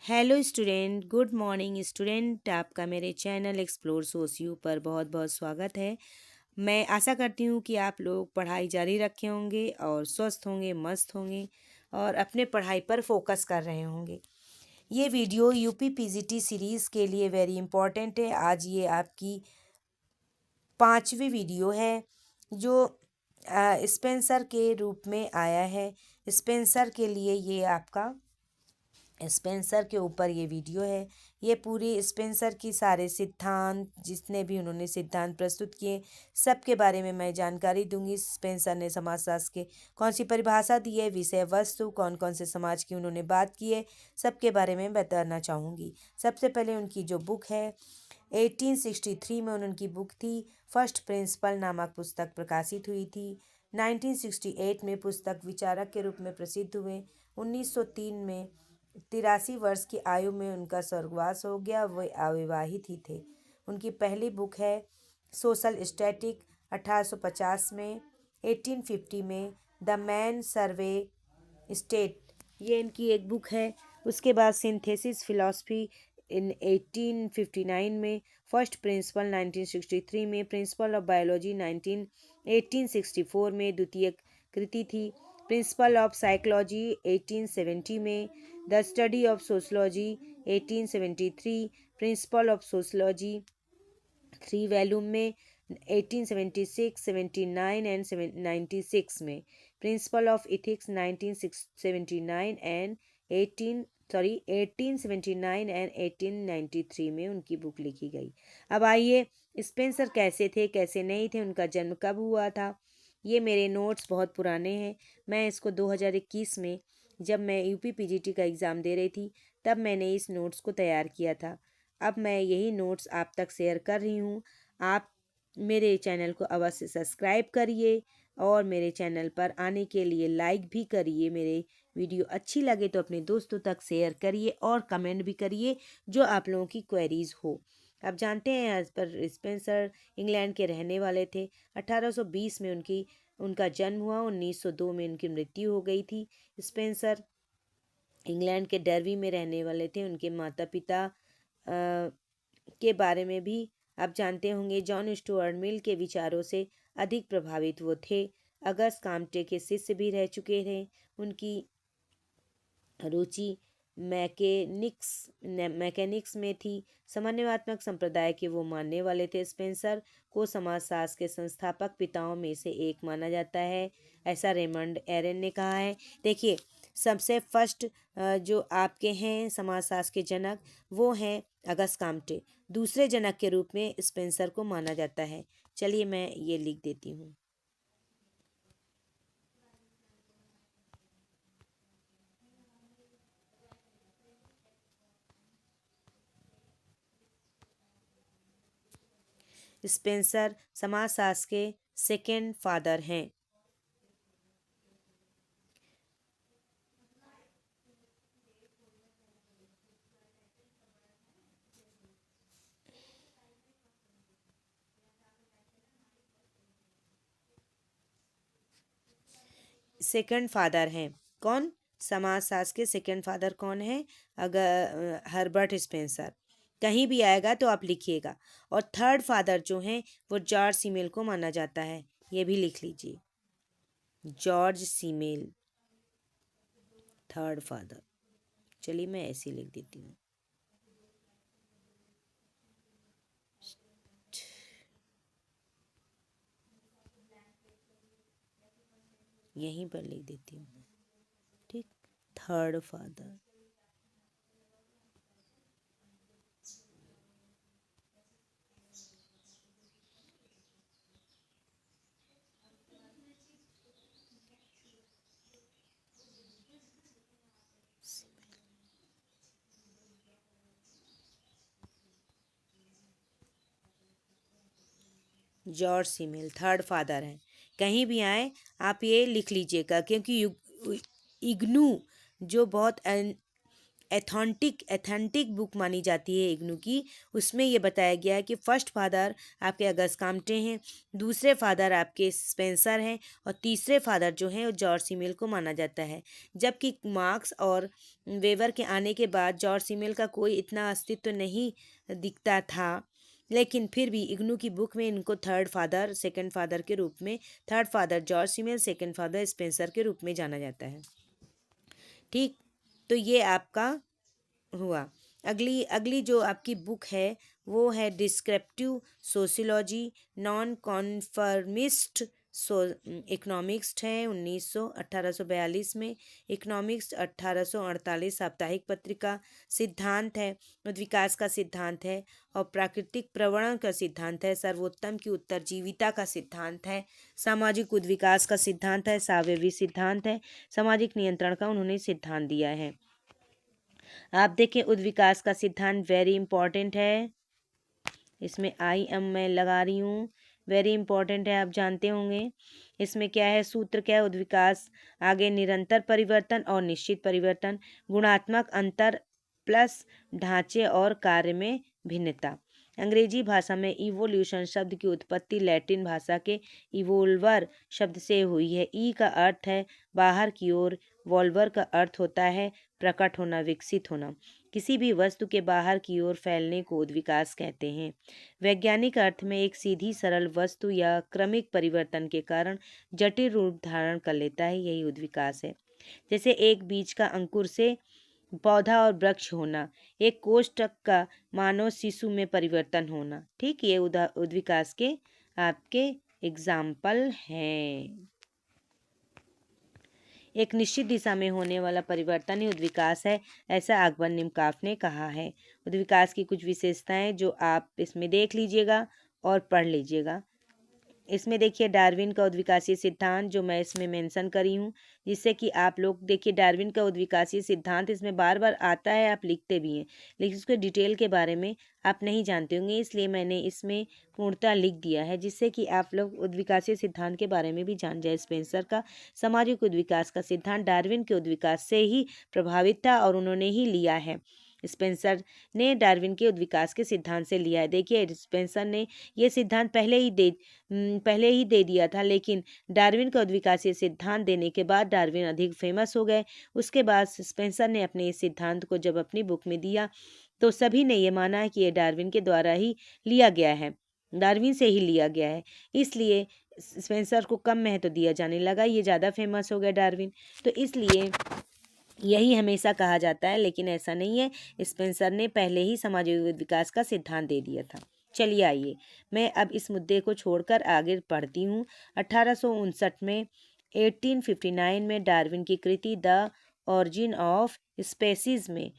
Hello student, good morning student. आपका मेरे channel explore socio पर बहुत बहुत स्वागत है। मैं आशा करती हूँ कि आप लोग पढ़ाई जारी रखे होंगे और स्वस्थ होंगे, मस्त होंगे और अपने पढ़ाई पर फोकस कर रहे होंगे। ये वीडियो यूपी पीजीटी सीरीज़ के लिए वेरी इंपॉर्टेंट है। आज ये आपकी 5वीं वीडियो है जो स्पेंसर के रूप में आया है। स्पेंसर के लिए ये आपका स्पेंसर के ऊपर ये वीडियो है। ये पूरी स्पेंसर की सारे सिद्धांत, जितने भी उन्होंने सिद्धांत प्रस्तुत किए, सब के बारे में मैं जानकारी दूंगी। स्पेंसर ने समाजशास्त्र के कौन सी परिभाषा दी है, विषय वस्तु, कौन कौन से समाज की उन्होंने बात की है, सब के बारे में बताना चाहूँगी। सबसे पहले उनकी जो बुक है, 1863 में उनकी बुक थी फर्स्ट प्रिंसिपल नामक पुस्तक प्रकाशित हुई थी। 1968 में पुस्तक विचारक के रूप में प्रसिद्ध हुए। 1903 में 83 वर्ष की आयु में उनका स्वर्गवास हो गया। वे अविवाहित ही थे। उनकी पहली बुक है सोशल स्टैटिक 1850 में। 1850 में द मैन सर्वे स्टेट, ये इनकी एक बुक है। उसके बाद सिंथेसिस फिलॉसफी इन 1859 में। फर्स्ट प्रिंसिपल 1963 में। प्रिंसिपल ऑफ बायोलॉजी 1864 में द्वितीय कृति थी। प्रिंसिपल ऑफ साइकोलॉजी 1870 में। The study of sociology 1873। Principle of sociology 3 volume में 1876, 79 एंड 96 में। Principle of ethics 1979 and 1879 and 1893 में उनकी बुक लिखी गई। अब आइए, स्पेंसर कैसे थे, कैसे नहीं थे, उनका जन्म कब हुआ था। ये मेरे नोट्स बहुत पुराने हैं। मैं इसको 2021 में, जब मैं यूपी पीजीटी का एग्ज़ाम दे रही थी, तब मैंने इस नोट्स को तैयार किया था। अब मैं यही नोट्स आप तक शेयर कर रही हूँ। आप मेरे चैनल को अवश्य सब्सक्राइब करिए और मेरे चैनल पर आने के लिए लाइक भी करिए। मेरे वीडियो अच्छी लगे तो अपने दोस्तों तक शेयर करिए और कमेंट भी करिए जो आप लोगों की क्वेरीज हो। आप जानते हैं, एज पर स्पेंसर इंग्लैंड के रहने वाले थे। 1820 में उनका जन्म हुआ। 1902 में उनकी मृत्यु हो गई थी। स्पेंसर इंग्लैंड के डरवी में रहने वाले थे। उनके माता पिता के बारे में भी आप जानते होंगे। जॉन स्टुअर्ट मिल के विचारों से अधिक प्रभावित वो थे। अगस्त काम्टे के शिष्य भी रह चुके थे। उनकी रुचि मैकेनिक्स में थी। सामान्यवात्मक संप्रदाय के वो मानने वाले थे। स्पेंसर को समाजशास्त्र के संस्थापक पिताओं में से एक माना जाता है, ऐसा रेमंड एरन ने कहा है। देखिए, सबसे फर्स्ट जो आपके हैं समाजशास्त्र के जनक, वो हैं अगस्त काम्टे। दूसरे जनक के रूप में स्पेंसर को माना जाता है। चलिए मैं ये लिख देती हूँ। स्पेंसर समाजशास्त्र के सेकेंड फादर हैं। सेकंड फादर हैं कौन? समाजशास्त्र के सेकंड फादर कौन है? अगर हर्बर्ट स्पेंसर। कहीं भी आएगा तो आप लिखिएगा। और थर्ड फादर जो हैं वो जॉर्ज सीमेल को माना जाता है। ये भी लिख लीजिए, जॉर्ज सीमेल थर्ड फादर। चलिए मैं ऐसे लिख देती हूँ। यहीं पर लिख देती हूँ, ठीक। Third father. George Simmel third father हैं। कहीं भी आए आप ये लिख लीजिएगा, क्योंकि इग्नू जो बहुत एथेंटिक बुक मानी जाती है इग्नू की। उसमें ये बताया गया है कि फर्स्ट फादर आपके अगस्त काम्टे हैं, दूसरे फादर आपके स्पेंसर हैं, और तीसरे फादर जो हैं वो जॉर्ज सिमेल को माना जाता है। जबकि मार्क्स और वेबर के आने के बाद जॉर्ज सिमेल का कोई इतना अस्तित्व नहीं दिखता था, लेकिन फिर भी इग्नू की बुक में इनको सेकंड फादर के रूप में, third father George Simmel, second father Spencer के रूप में जाना जाता है। ठीक, तो ये आपका हुआ। अगली अगली जो आपकी बुक है वो है डिस्क्रिप्टिव सोशियोलॉजी नॉन कॉन्फर्मिस्ट इकोनॉमिक्स है 1842 में। इकोनॉमिक्स 1848 साप्ताहिक पत्रिका। सिद्धांत है विकास का सिद्धांत है, और प्राकृतिक प्रवणन का सिद्धांत है, सर्वोत्तम की उत्तरजीविता का सिद्धांत है, सामाजिक उद्विकास का सिद्धांत है, सावयवी सिद्धांत है, सामाजिक नियंत्रण का उन्होंने सिद्धांत दिया है। आप देखें उद्विकास का सिद्धांत वेरी इंपॉर्टेंट है, इसमें मैं लगा रही हूँ, वेरी इंपॉर्टेंट है, आप जानते होंगे। इसमें क्या है, सूत्र क्या है, उद्विकास आगे निरंतर परिवर्तन और निश्चित परिवर्तन, गुणात्मक अंतर प्लस ढांचे और कार्य में भिन्नता। अंग्रेजी भाषा में इवोल्यूशन शब्द की उत्पत्ति लैटिन भाषा के इवोल्वर शब्द से हुई है। ई का अर्थ है बाहर की ओर, वॉल्वर का अर्थ होता है प्रकट होना, विकसित होना। किसी भी वस्तु के बाहर की ओर फैलने को उद्विकास कहते हैं। वैज्ञानिक अर्थ में एक सीधी सरल वस्तु या क्रमिक परिवर्तन के कारण जटिल रूप धारण कर लेता है, यही उद्विकास है। जैसे एक बीज का अंकुर से पौधा और वृक्ष होना, एक कोष्ठक का मानव शिशु में परिवर्तन होना। ठीक, ये उद्विकास के आपके एग्जाम्पल हैं। एक निश्चित दिशा में होने वाला परिवर्तन ही उद्विकास है, ऐसा अकबर निमकाफ ने कहा है। उद्विकास की कुछ विशेषताएं जो आप इसमें देख लीजिएगा और पढ़ लीजिएगा। इसमें देखिए डार्विन का उद्विकासीय सिद्धांत जो मैं इसमें मेंशन करी हूँ, जिससे कि आप लोग देखिए डार्विन का उद्विकासीय सिद्धांत इसमें बार बार आता है, आप लिखते भी हैं, लेकिन उसके डिटेल के बारे में आप नहीं जानते होंगे, इसलिए मैंने इसमें पूर्णतः लिख दिया है, जिससे कि आप लोग उद्विकासीय सिद्धांत के बारे में भी जान जाए। स्पेंसर का सामाजिक उद्विकास का सिद्धांत डार्विन के उद्विकास से ही प्रभावित था और उन्होंने ही लिया है। स्पेंसर ने डार्विन के उद्विकास के सिद्धांत से लिया है। देखिए स्पेंसर ने ये सिद्धांत पहले ही दे दिया था, लेकिन डार्विन का उद्विकासीय सिद्धांत देने के बाद डार्विन अधिक फेमस हो गए। उसके बाद स्पेंसर ने अपने इस सिद्धांत को जब अपनी बुक में दिया तो सभी ने ये माना है कि ये डार्विन के द्वारा ही लिया गया है, डार्विन से ही लिया गया है, इसलिए स्पेंसर को कम महत्व दिया जाने लगा, ये ज़्यादा फेमस हो गया डार्विन, तो इसलिए यही हमेशा कहा जाता है, लेकिन ऐसा नहीं है। स्पेंसर ने पहले ही सामाजिक विकास का सिद्धांत दे दिया था। चलिए आइए मैं अब इस मुद्दे को छोड़कर आगे पढ़ती हूँ। 1859 में 1859 में डार्विन की कृति द ऑरिजिन ऑफ स्पेसीज में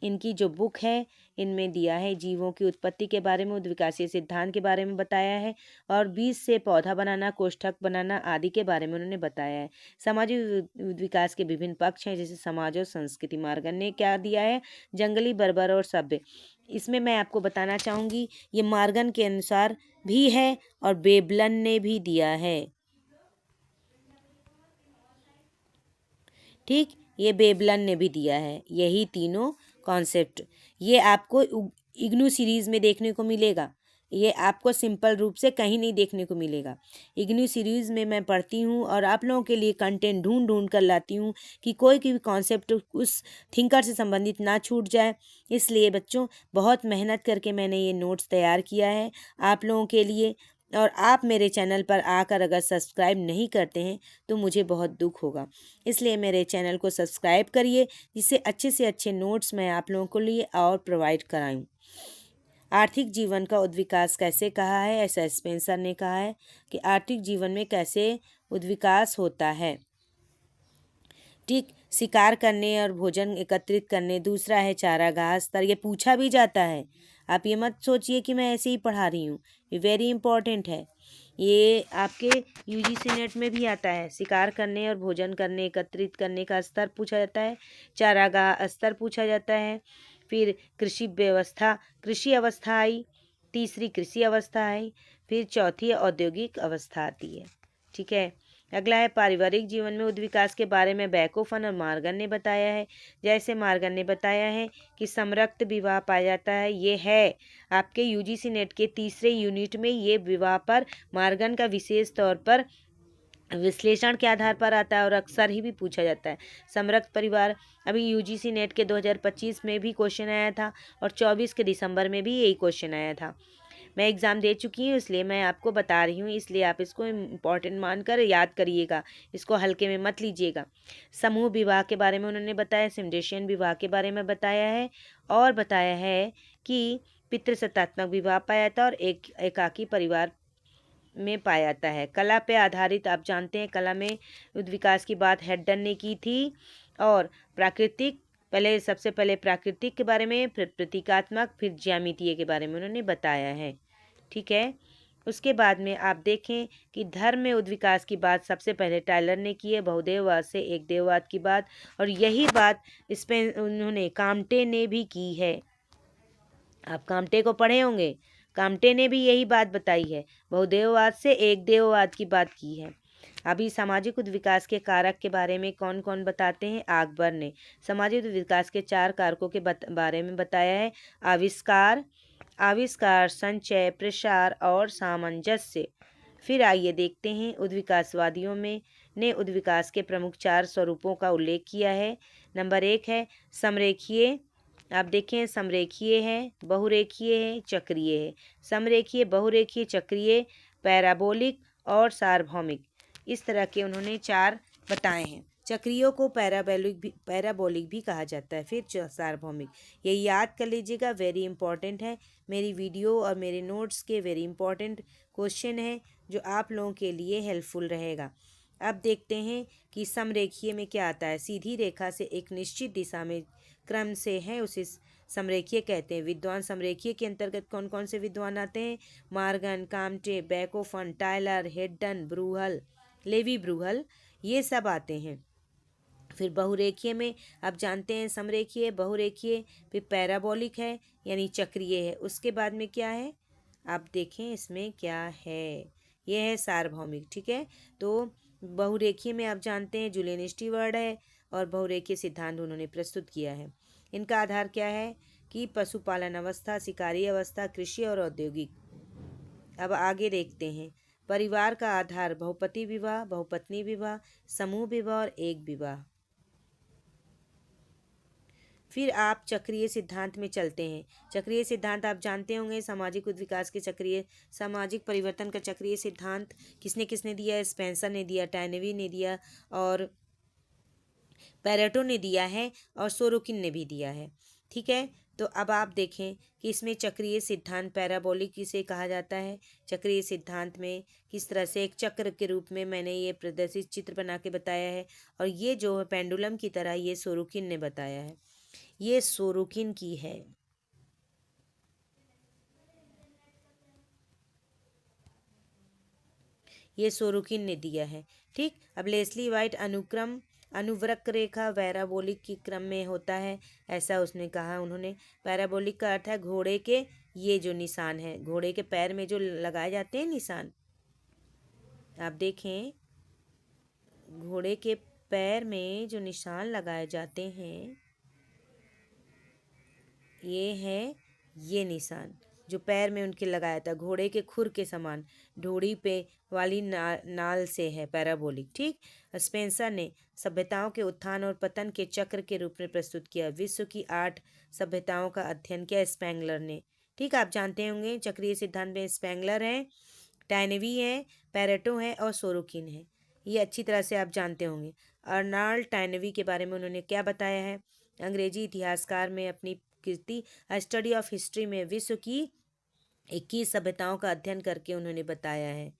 इनकी जो बुक है इनमें दिया है जीवों की उत्पत्ति के बारे में, उद्विकासीय सिद्धांत के बारे में बताया है, और बीज से पौधा बनाना, कोष्ठक बनाना आदि के बारे में उन्होंने बताया है। सामाजिक विकास के विभिन्न पक्ष हैं, जैसे समाज और संस्कृति। मार्गन ने क्या दिया है, जंगली, बर्बर और सभ्य। इसमें मैं आपको बताना चाहूँगी ये मार्गन के अनुसार भी है और बेबलन ने भी दिया है। ठीक, ये बेबलन ने भी दिया है। यही तीनों कॉन्सेप्ट ये आपको इग्नू सीरीज़ में देखने को मिलेगा, ये आपको सिंपल रूप से कहीं नहीं देखने को मिलेगा। इग्नू सीरीज़ में मैं पढ़ती हूँ और आप लोगों के लिए कंटेंट ढूंढ कर लाती हूँ कि कोई भी कॉन्सेप्ट उस थिंकर से संबंधित ना छूट जाए। इसलिए बच्चों बहुत मेहनत करके मैंने ये नोट्स तैयार किया है आप लोगों के लिए, और आप मेरे चैनल पर आकर अगर सब्सक्राइब नहीं करते हैं तो मुझे बहुत दुख होगा। इसलिए मेरे चैनल को सब्सक्राइब करिए, जिससे अच्छे से अच्छे नोट्स मैं आप लोगों के लिए और प्रोवाइड कराऊं। आर्थिक जीवन का उद्विकास कैसे कहा है, ऐसा स्पेंसर ने कहा है कि आर्थिक जीवन में कैसे उद्विकास होता है। ठीक, शिकार करने और भोजन एकत्रित करने, दूसरा है चारागाह स्तर, ये पूछा भी जाता है। आप ये मत सोचिए कि मैं ऐसे ही पढ़ा रही हूँ, ये वेरी इंपॉर्टेंट है। ये आपके यूजीसी नेट में भी आता है। शिकार करने और भोजन करने एकत्रित करने का स्तर पूछा जाता है, चारागाह स्तर पूछा जाता है, फिर कृषि अवस्था आई, तीसरी कृषि अवस्था आई, फिर चौथी औद्योगिक अवस्था आती है। ठीक है, अगला है पारिवारिक जीवन में उद्विकास के बारे में बैकोफन और मार्गन ने बताया है। जैसे मार्गन ने बताया है कि समरक्त विवाह पाया जाता है, ये है आपके यूजीसी नेट के तीसरे यूनिट में, ये विवाह पर मार्गन का विशेष तौर पर विश्लेषण के आधार पर आता है और अक्सर ही भी पूछा जाता है। समरक्त परिवार अभी यूजीसी नेट के 2025 में भी क्वेश्चन आया था और 24 के दिसंबर में भी यही क्वेश्चन आया था। मैं एग्ज़ाम दे चुकी हूँ इसलिए मैं आपको बता रही हूँ, इसलिए आप इसको इम्पॉर्टेंट मानकर याद करिएगा, इसको हल्के में मत लीजिएगा। समूह विवाह के बारे में उन्होंने बताया, सिमडेशियन विवाह के बारे में बताया है और बताया है कि पितृसत्तात्मक विवाह पाया था और एक एकाकी परिवार में पाया जाता है। कला पे आधारित आप जानते हैं, कला में उद्विकास की बात हेडन ने की थी। और प्राकृतिक, पहले सबसे पहले प्राकृतिक के बारे में, फिर प्रतीकात्मक, फिर ज्यामितीय के बारे में उन्होंने बताया है। ठीक है, उसके बाद में आप देखें कि धर्म में उद्विकास की बात सबसे पहले टायलर ने की है, बहुदेववाद से एक देववाद की बात, और यही बात इसमें उन्होंने काम्टे ने भी की है। आप काम्टे को पढ़े होंगे, काम्टे ने भी यही बात बताई है, बहुदेववाद से एक देववाद की बात की है। अभी सामाजिक उद्विकास के कारक के बारे में कौन कौन बताते हैं? अकबर ने सामाजिक उद्विकास के 4 कारकों के बारे में बताया है। आविष्कार, संचय, प्रसार और सामंजस्य। फिर आइए देखते हैं, उद्विकासवादियों में ने उद्विकास के प्रमुख 4 स्वरूपों का उल्लेख किया है। नंबर 1 है समरेखीय। आप देखें, समरेखीय है, बहुरेखीय है, चक्रीय है। समरेखीय, बहुरेखीय, चक्रीय, पैराबोलिक और सार्वभौमिक, इस तरह के उन्होंने 4 बताए हैं। चक्रियों को पैराबोलिक भी कहा जाता है। फिर सार्वभौमिक, ये याद कर लीजिएगा, वेरी इंपॉर्टेंट है। मेरी वीडियो और मेरे नोट्स के वेरी इंपॉर्टेंट क्वेश्चन है जो आप लोगों के लिए हेल्पफुल रहेगा। अब देखते हैं कि समरेखीय में क्या आता है। सीधी रेखा से एक निश्चित दिशा में क्रम से है, उसे समरेखीय कहते हैं। विद्वान समरेखीय के अंतर्गत कौन कौन से विद्वान आते हैं? Morgan, Comte, Bachofen, Tylor, Haddon, Bruhl, Levy Bruhl, ये सब आते हैं। फिर बहुरेखीय में आप जानते हैं, समरेखीय, बहुरेखीय, फिर पैराबोलिक है यानी चक्रीय है। उसके बाद में क्या है, आप देखें इसमें क्या है, यह है सार्वभौमिक। ठीक है, तो बहुरेखीय में आप जानते हैं जूलियन स्टीवर्ट है और बहुरेखीय सिद्धांत उन्होंने प्रस्तुत किया है। इनका आधार क्या है कि पशुपालन अवस्था, शिकारी अवस्था, कृषि और औद्योगिक। अब आगे देखते हैं, परिवार का आधार बहुपति विवाह, बहुपत्नी विवाह, समूह विवाह और एक विवाह। फिर आप चक्रीय सिद्धांत में चलते हैं। चक्रीय सिद्धांत आप जानते होंगे, सामाजिक उद्विकास के चक्रीय, सामाजिक परिवर्तन का चक्रीय सिद्धांत किसने किसने दिया है? स्पेंसर ने दिया, टैनवी ने दिया और पैरेटो ने दिया है और सोरोकिन ने भी दिया है। ठीक है, तो अब आप देखें कि इसमें चक्रीय सिद्धांत पैराबोलिक किसे कहा जाता है। चक्रीय सिद्धांत में किस तरह से एक चक्र के रूप में मैंने ये प्रदर्शित चित्र बना के बताया है, और ये जो है पेंडुलम की तरह, ये सोरोकिन ने बताया है, ये सोरोकिन की है। ये सोरोकिन ने दिया है। ठीक, अब लेस्ली वाइट अनुवृक्क रेखा पैराबोलिक की क्रम में होता है, ऐसा उसने कहा। उन्होंने पैराबोलिक का अर्थ है घोड़े के ये जो निशान है, घोड़े के पैर में जो लगाए जाते हैं निशान, आप देखें घोड़े के पैर में जो निशान लगाए जाते हैं, ये है ये निशान जो पैर में उनके लगाया था, घोड़े के खुर के समान ढोड़ी पे वाली नाल से है पैराबोलिक। ठीक, स्पेंसर ने सभ्यताओं के उत्थान और पतन के चक्र के रूप में प्रस्तुत किया। विश्व की 8 सभ्यताओं का अध्ययन किया स्पेंगलर ने। ठीक, आप जानते होंगे चक्रीय सिद्धांत में स्पेंगलर है, टैनवी है, पैरेटो है और सोरोकिन है, ये अच्छी तरह से आप जानते होंगे। अर्नाल्ड टैनवी के बारे में उन्होंने क्या बताया है? अंग्रेजी इतिहासकार में अपनी कीर्ति स्टडी ऑफ हिस्ट्री में विश्व की 21 सभ्यताओं का अध्ययन करके उन्होंने बताया है,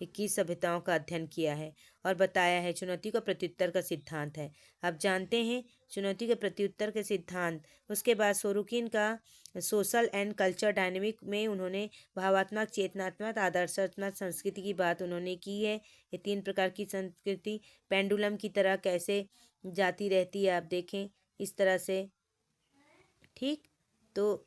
21 सभ्यताओं का अध्ययन किया है और बताया है चुनौती का प्रत्युत्तर का सिद्धांत है। आप जानते हैं चुनौती के प्रत्युत्तर के सिद्धांत। उसके बाद सोरोकिन का सोशल एंड कल्चर डायनेमिक में उन्होंने भावात्मक, चेतनात्मक, आदर्शात्मक संस्कृति की बात उन्होंने की है। ये 3 प्रकार की संस्कृति पेंडुलम की तरह कैसे जाती रहती है, आप देखें इस तरह से। ठीक, तो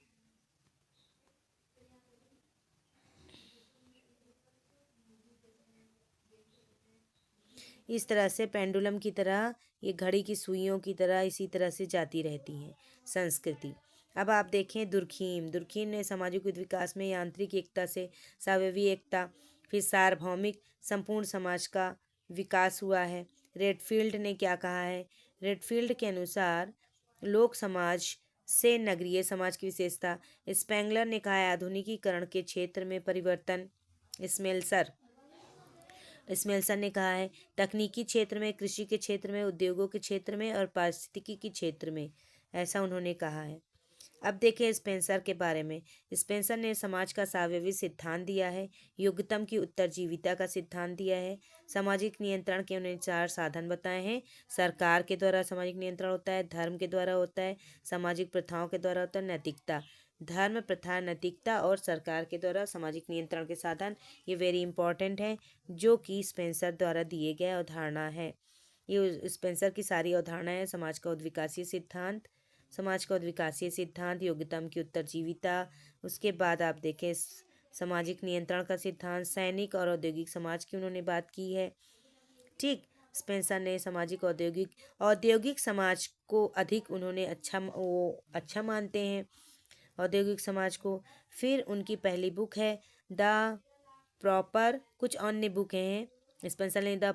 इस तरह से पेंडुलम की तरह, ये घड़ी की सुइयों की तरह इसी तरह से जाती रहती हैं संस्कृति। अब आप देखें दुर्खीम। दुर्खीम ने सामाजिक विकास में यांत्रिक एकता से सावयवी एकता, फिर सार्वभौमिक संपूर्ण समाज का विकास हुआ है। रेडफील्ड ने क्या कहा है? रेडफील्ड के अनुसार लोक समाज से नगरीय समाज की विशेषता। स्पेंगलर ने कहा है आधुनिकीकरण के क्षेत्र में परिवर्तन। स्मेल्सर स्मेल्सन ने कहा है तकनीकी क्षेत्र में, कृषि के क्षेत्र में, उद्योगों के क्षेत्र में और पारिस्थितिकी के क्षेत्र में। ऐसा उन्होंने कहा है। अब देखें स्पेंसर के बारे में। स्पेंसर ने समाज का सावयवी सिद्धांत दिया है, युगतम की उत्तरजीविता का सिद्धांत दिया है, सामाजिक नियंत्रण के उन्हें 4 साधन बताए हैं। सरकार के द्वारा सामाजिक नियंत्रण होता है, धर्म के द्वारा होता है, सामाजिक प्रथाओं के द्वारा होता है, नैतिकता। धर्म, प्रथा, नैतिकता और सरकार के द्वारा सामाजिक नियंत्रण के साधन, ये वेरी इंपॉर्टेंट है, जो कि स्पेंसर द्वारा दिए गए अवधारणा है। ये स्पेंसर की सारी अवधारणाएं समाज का उद्विकासीय सिद्धांत, समाज का उद्विकासीय सिद्धांत, योग्यतम की उत्तरजीविता। उसके बाद आप देखें सामाजिक नियंत्रण का सिद्धांत, सैनिक और औद्योगिक समाज की उन्होंने बात की है। ठीक, स्पेंसर ने सामाजिक औद्योगिक औद्योगिक समाज को अधिक उन्होंने अच्छा मानते हैं, औद्योगिक समाज को। फिर उनकी पहली बुक है द प्रॉपर, कुछ अन्य बुक हैं स्पेंसर ने, the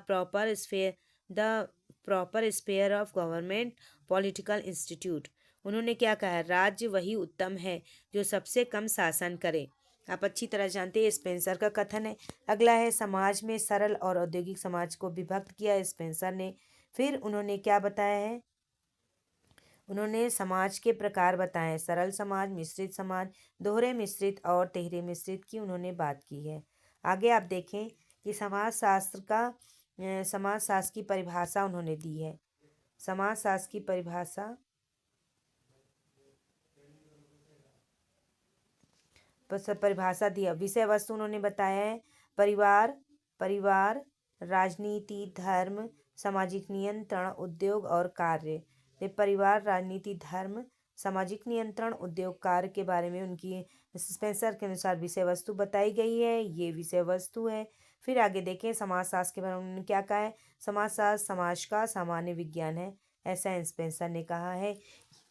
proper sphere of government political institute. उन्होंने क्या कहा है? राज्य वही उत्तम है जो सबसे कम शासन करे। आप अच्छी तरह जानते हैं स्पेंसर का कथन है। अगला है समाज में सरल और औद्योगिक समाज को विभक्त किया है स्पेंसर ने। फिर उन्होंने क्या बताया है? उन्होंने समाज के प्रकार बताए, सरल समाज, मिश्रित समाज, दोहरे मिश्रित और तिहरे मिश्रित की उन्होंने बात की है। आगे आप देखें कि समाज शास्त्र की परिभाषा उन्होंने दी है। समाज शास्त्र की परिभाषा दिया। विषय वस्तु उन्होंने बताया है परिवार परिवार राजनीति, धर्म, सामाजिक नियंत्रण, उद्योग और कार्य। परिवार, राजनीति, धर्म, सामाजिक नियंत्रण, उद्योग, कार्य के बारे में उनकी स्पेंसर के अनुसार विषय वस्तु बताई गई है। ये विषय वस्तु है। फिर आगे देखें समाजशास्त्र के बारे में उन्होंने क्या कहा है? समाजशास्त्र समाज का सामान्य विज्ञान है, ऐसा स्पेंसर ने कहा है।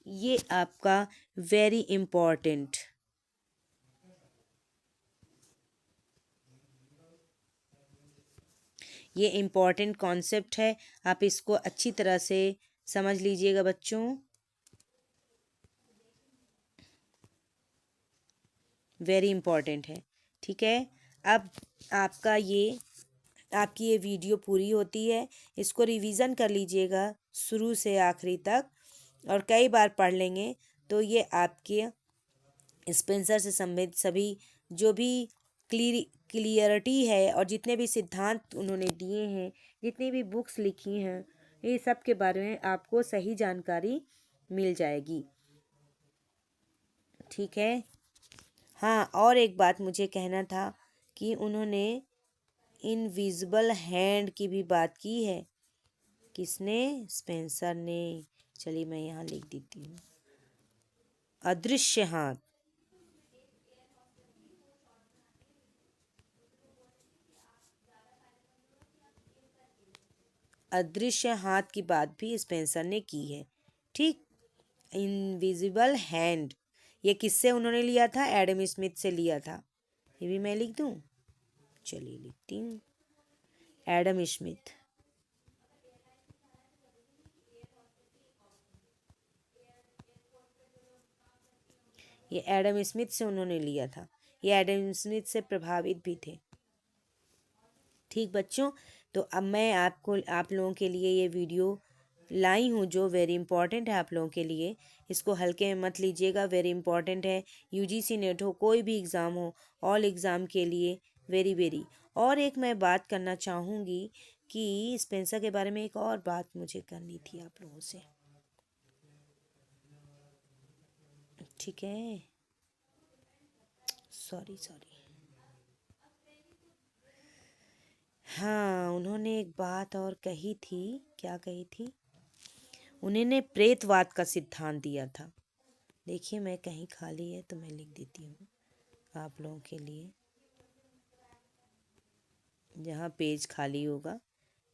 ये आपका वेरी इम्पोर्टेंट, ये इम्पॉर्टेंट कॉन्सेप्ट है। आप इसको अच्छी तरह से समझ लीजिएगा बच्चों। वेरी इम्पॉर्टेंट है। ठीक है, अब आपकी ये वीडियो पूरी होती है। इसको रिवीजन कर लीजिएगा शुरू से आखिरी तक और कई बार पढ़ लेंगे तो ये आपके स्पेंसर से संबंधित सभी जो भी क्लियरिटी है और जितने भी सिद्धांत उन्होंने दिए हैं, जितनी भी बुक्स लिखी हैं, ये सब के बारे में आपको सही जानकारी मिल जाएगी। ठीक है। हाँ, और एक बात मुझे कहना था कि उन्होंने इनविजिबल हैंड की भी बात की है। किसने? स्पेंसर ने। चलिए मैं यहाँ लिख देती हूँ, अदृश्य हाथ। अदृश्य हाथ की बात भी स्पेंसर ने की है। ठीक, इनविजिबल हैंड, ये किससे उन्होंने लिया था? एडम स्मिथ से लिया था। ये भी मैं लिख दूँ? चलिए लिखती हूँ, एडम स्मिथ। ये एडम स्मिथ से उन्होंने लिया था। ये एडम स्मिथ से प्रभावित भी थे। ठीक बच्चों, तो अब मैं आप लोगों के लिए ये वीडियो लाई हूँ जो वेरी इंपॉर्टेंट है आप लोगों के लिए। इसको हल्के में मत लीजिएगा, वेरी इंपॉर्टेंट है। यूजीसी नेट हो, कोई भी एग्ज़ाम हो, ऑल एग्ज़ाम के लिए वेरी वेरी। और एक मैं बात करना चाहूँगी कि स्पेंसर के बारे में एक और बात मुझे करनी थी आप लोगों से। ठीक है, सॉरी। हाँ, उन्होंने एक बात और कही थी। क्या कही थी? उन्होंने प्रेतवाद का सिद्धांत दिया था। देखिए मैं कहीं खाली है तो मैं लिख देती हूँ आप लोगों के लिए, जहाँ पेज खाली होगा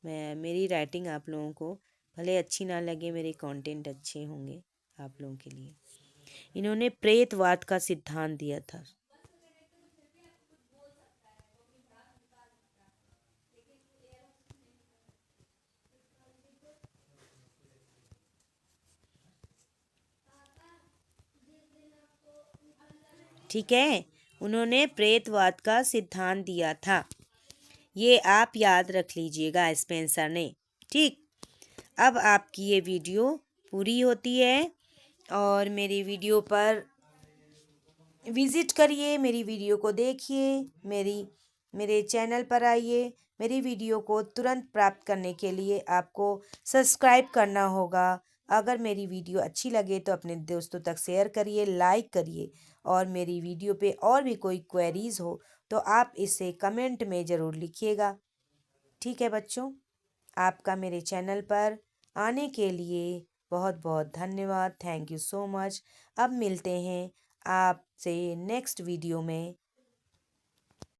मेरी राइटिंग आप लोगों को भले अच्छी ना लगे, मेरे कंटेंट अच्छे होंगे आप लोगों के लिए। इन्होंने प्रेतवाद का सिद्धांत दिया था। ठीक है, उन्होंने प्रेतवाद का सिद्धांत दिया था। ये आप याद रख लीजिएगा स्पेंसर ने। ठीक, अब आपकी ये वीडियो पूरी होती है और मेरी वीडियो पर विज़िट करिए, मेरी वीडियो को देखिए, मेरे चैनल पर आइए। मेरी वीडियो को तुरंत प्राप्त करने के लिए आपको सब्सक्राइब करना होगा। अगर मेरी वीडियो अच्छी लगे तो अपने दोस्तों तक शेयर करिए, लाइक करिए और मेरी वीडियो पे और भी कोई क्वेरीज़ हो तो आप इसे कमेंट में ज़रूर लिखिएगा। ठीक है बच्चों, आपका मेरे चैनल पर आने के लिए बहुत बहुत धन्यवाद। Thank you so much. अब मिलते हैं आपसे नेक्स्ट वीडियो में।